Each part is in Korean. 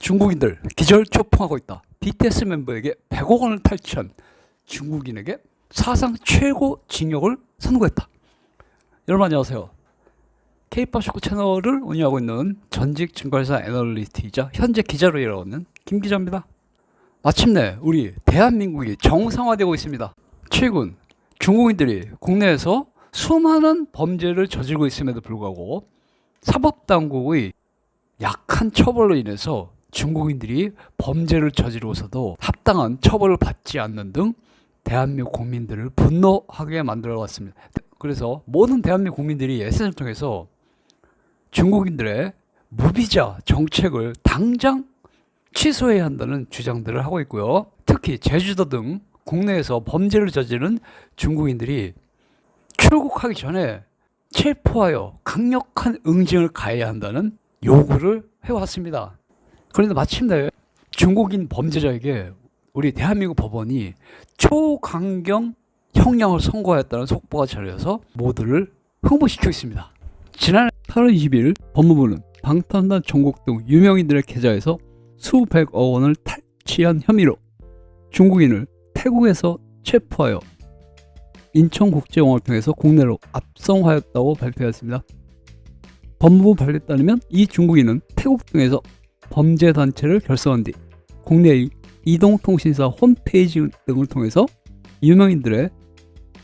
중국인들 기절 초풍하고 있다. BTS 멤버에게 100억 원을 탈취한 중국인에게 사상 최고 징역을 선고했다. 여러분 안녕하세요. K-POP 쇼크 채널을 운영하고 있는 전직 증권회사 애널리스트이자 현재 기자로 일하고 있는 김 기자입니다. 마침내 우리 대한민국이 정상화되고 있습니다. 최근 중국인들이 국내에서 수많은 범죄를 저지르고 있음에도 불구하고 사법당국의 약한 처벌로 인해서 중국인들이 범죄를 저지르고서도 합당한 처벌을 받지 않는 등 대한민국 국민들을 분노하게 만들어 왔습니다. 그래서 모든 대한민국 국민들이 SNS를 통해서 중국인들의 무비자 정책을 당장 취소해야 한다는 주장들을 하고 있고요. 특히 제주도 등 국내에서 범죄를 저지른 중국인들이 출국하기 전에 체포하여 강력한 응징을 가해야 한다는 요구를 해왔습니다. 그런데 마침내 중국인 범죄자에게 우리 대한민국 법원이 초강경 형량을 선고하였다는 속보가 전해져서 모두를 흥분시키고 있습니다. 지난해 8월 20일 법무부는 방탄소년단 전국 등 유명인들의 계좌에서 수백억 원을 탈취한 혐의로 중국인을 태국에서 체포하여 인천국제공항을 통해서 국내로 압송하였다고 발표했습니다. 법무부 발표에 따르면 이 중국인은 태국 등에서 범죄단체를 결성한 뒤 국내의 이동통신사 홈페이지 등을 통해서 유명인들의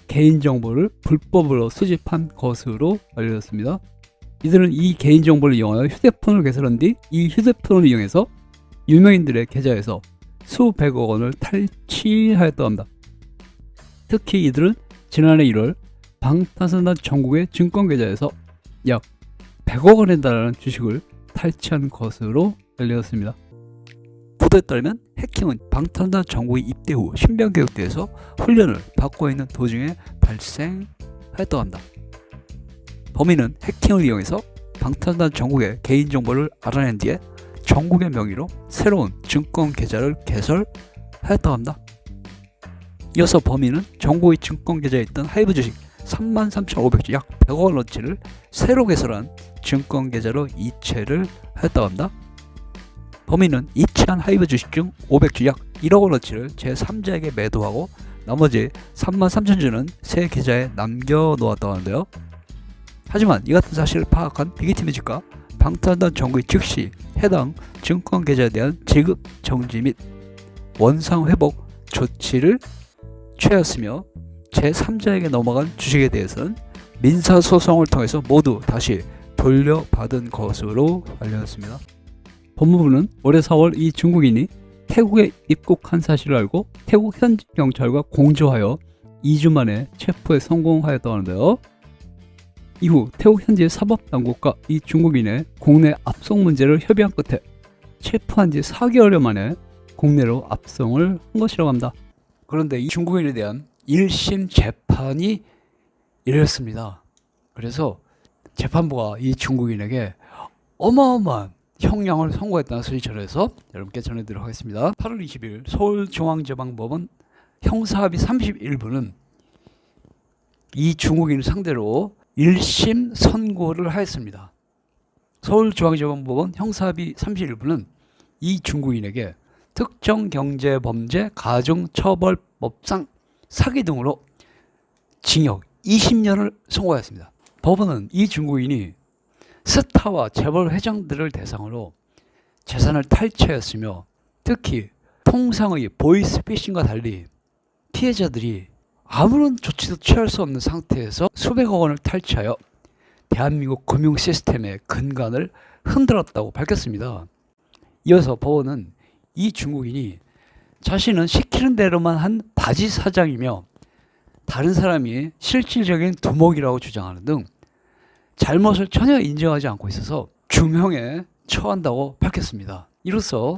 개인정보를 불법으로 수집한 것으로 알려졌습니다. 이들은 이 개인정보를 이용하여 휴대폰을 개설한 뒤 이 휴대폰을 이용해서 유명인들의 계좌에서 수백억 원을 탈취하였다고 합니다. 특히 이들은 지난해 1월 방탄소년단 전국의 증권계좌에서 약 100억 원에 달하는 주식을 탈취한 것으로 알려졌습니다. 보도에 따르면 해킹은 방탄소년단 전국의 입대 후 신병교육대에서 훈련을 받고 있는 도중에 발생하였다고 합니다. 범인은 해킹을 이용해서 방탄소년단 전국의 개인정보를 알아낸 뒤에 전국의 명의로 새로운 증권계좌를 개설하였다고 합니다. 이어서 범인은 전국의 증권계좌에 있던 하이브 주식 33,500주 약 100억 원어치를 새로 개설한 증권계좌로 이체를 하였다고 합니다. 범인은 이체한 하이브 주식 중 500주 약 1억 원어치를 제3자에게 매도하고 나머지 33,000주는 새 계좌에 남겨놓았다고 하는데요. 하지만 이 같은 사실을 파악한 비기팀의 측과 방탄소년단 전국이 즉시 해당 증권계좌에 대한 지급 정지 및 원상 회복 조치를 취하였으며 제3자에게 넘어간 주식에 대해서는 민사소송을 통해서 모두 다시 돌려받은 것으로 알려졌습니다. 법무부는 올해 4월 이 중국인이 태국에 입국한 사실을 알고 태국 현지 경찰과 공조하여 2주 만에 체포에 성공하였다고 하는데요. 이후 태국 현지 사법당국과 이 중국인의 국내 압송 문제를 협의한 끝에 체포한 지 4개월여 만에 국내로 압송을 한 것이라고 합니다. 그런데 이 중국인에 대한 1심 재판이 열렸습니다. 그래서 재판부가 이 중국인에게 어마어마한 형량을 선고했다는 소식 전해서 여러분께 전해드리도록 하겠습니다. 8월 20일 서울중앙지방법원 형사합의 31부는 이 중국인을 상대로 1심 선고를 하였습니다. 서울중앙지방법원 형사합의 31부는 이 중국인에게 특정경제범죄 가중처벌법상 사기 등으로 징역 20년을 선고하였습니다. 법원은 이 중국인이 스타와 재벌 회장들을 대상으로 재산을 탈취하였으며 특히 통상의 보이스피싱과 달리 피해자들이 아무런 조치도 취할 수 없는 상태에서 수백억 원을 탈취하여 대한민국 금융 시스템의 근간을 흔들었다고 밝혔습니다. 이어서 법원은 이 중국인이 자신은 시키는 대로만 한 바지 사장이며 다른 사람이 실질적인 두목이라고 주장하는 등 잘못을 전혀 인정하지 않고 있어서 중형에 처한다고 밝혔습니다. 이로써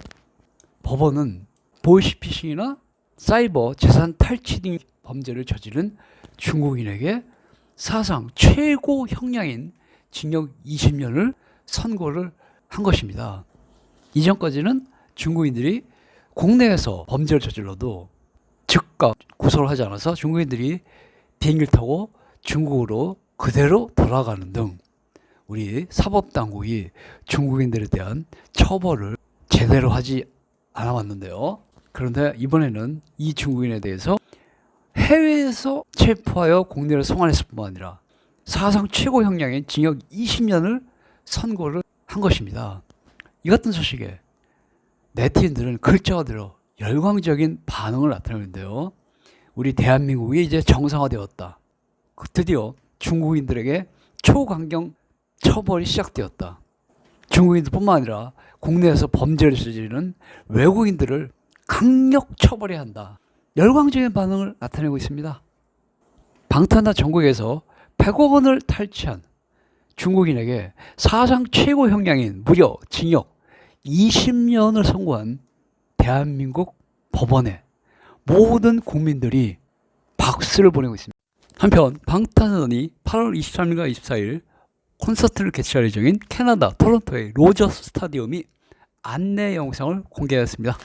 법원은 보이스피싱이나 사이버 재산 탈취 등 범죄를 저지른 중국인에게 사상 최고 형량인 징역 20년을 선고를 한 것입니다. 이전까지는 중국인들이 국내에서 범죄를 저질러도 즉각 구속을 하지 않아서 중국인들이 비행기를 타고 중국으로 그대로 돌아가는 등 우리 사법당국이 중국인들에 대한 처벌을 제대로 하지 않아 왔는데요. 그런데 이번에는 이 중국인에 대해서 해외에서 체포하여 국내로 송환했을 뿐만 아니라 사상 최고 형량인 징역 20년을 선고를 한 것입니다. 이 같은 소식에 네티즌들은 글자가 들어 열광적인 반응을 나타내는데요. 우리 대한민국이 이제 정상화되었다. 드디어 중국인들에게 초강경 처벌이 시작되었다. 중국인들뿐만 아니라 국내에서 범죄를 저지르는 외국인들을 강력 처벌해야 한다. 열광적인 반응을 나타내고 있습니다. 방탄한 전국에서 100억 원을 탈취한 중국인에게 사상 최고 형량인 무려 징역 20년을 선고한 대한민국 법원에 모든 국민들이 박수를 보내고 있습니다. 한편 방탄소년단이 8월 23일과 24일 콘서트를 개최할 예정인 캐나다 토론토의 로저스 스타디움이 안내 영상을 공개했습니다.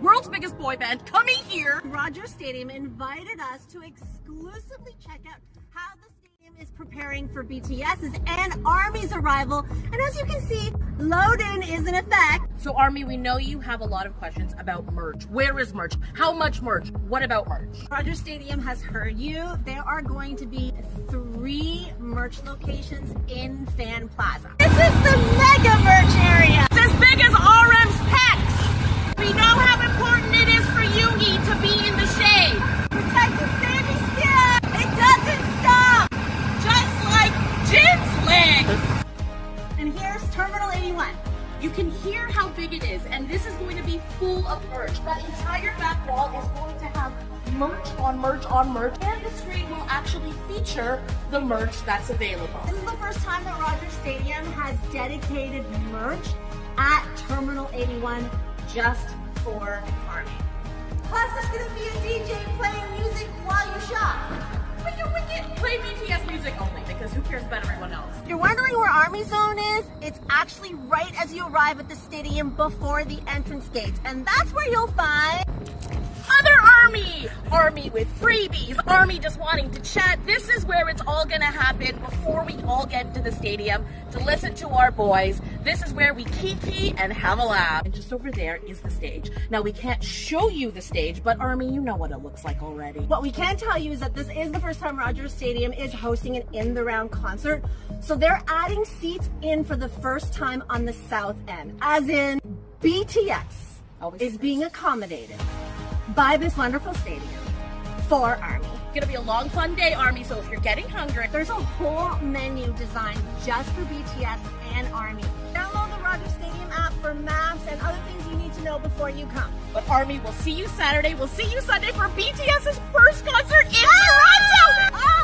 World's biggest boy band coming here. Rogers Stadium invited us to exclusively check out how the stadium is preparing for BTS's and ARMY's arrival. And as you can see, load-in is in effect. So Army, we know you have a lot of questions about merch. Where is merch? How much merch? What about merch? Rogers Stadium has heard you. There are going to be 3 merch locations in Fan Plaza. This is the mega merch area. It's as big as RM's pecs. We know how important it is for Yoongi to be in the shade. Protect his baby skin. It doesn't stop. Just like Jin's legs. And here's Terminal 81. You can hear how big it is, and this is going to be full of merch. That entire back wall is going to have merch on merch on merch, and the screen will actually feature the merch that's available. This is the first time that Rogers Stadium has dedicated merch at Terminal 81 just for ARMY. Plus, there's gonna be a DJ playing music while you shop. But you wicked! Play BTS music only, because who cares about everyone else? You're wondering where Army Zone is? It's actually right as you arrive at the stadium before the entrance gates, and that's where you'll find Other Army! Army with freebies, Army just wanting to chat. This is where it's all gonna happen before we all get into the stadium to listen to our boys. This is where we kiki and have a laugh. And just over there is the stage. Now we can't show you the stage, but Army, you know what it looks like already. What we can tell you is that this is the first time Rogers Stadium is hosting an in-the-round concert. So they're adding seats in for the first time on the south end, as in BTS Always is being accommodated by this wonderful stadium for ARMY. It's gonna be a long, fun day, Army, so if you're getting hungry, There's a whole menu designed just for BTS and ARMY. Download the Rogers Stadium app for maps and other things you need to know before you come. but Army, we'll see you Saturday, we'll see you Sunday for BTS's first concert in Toronto!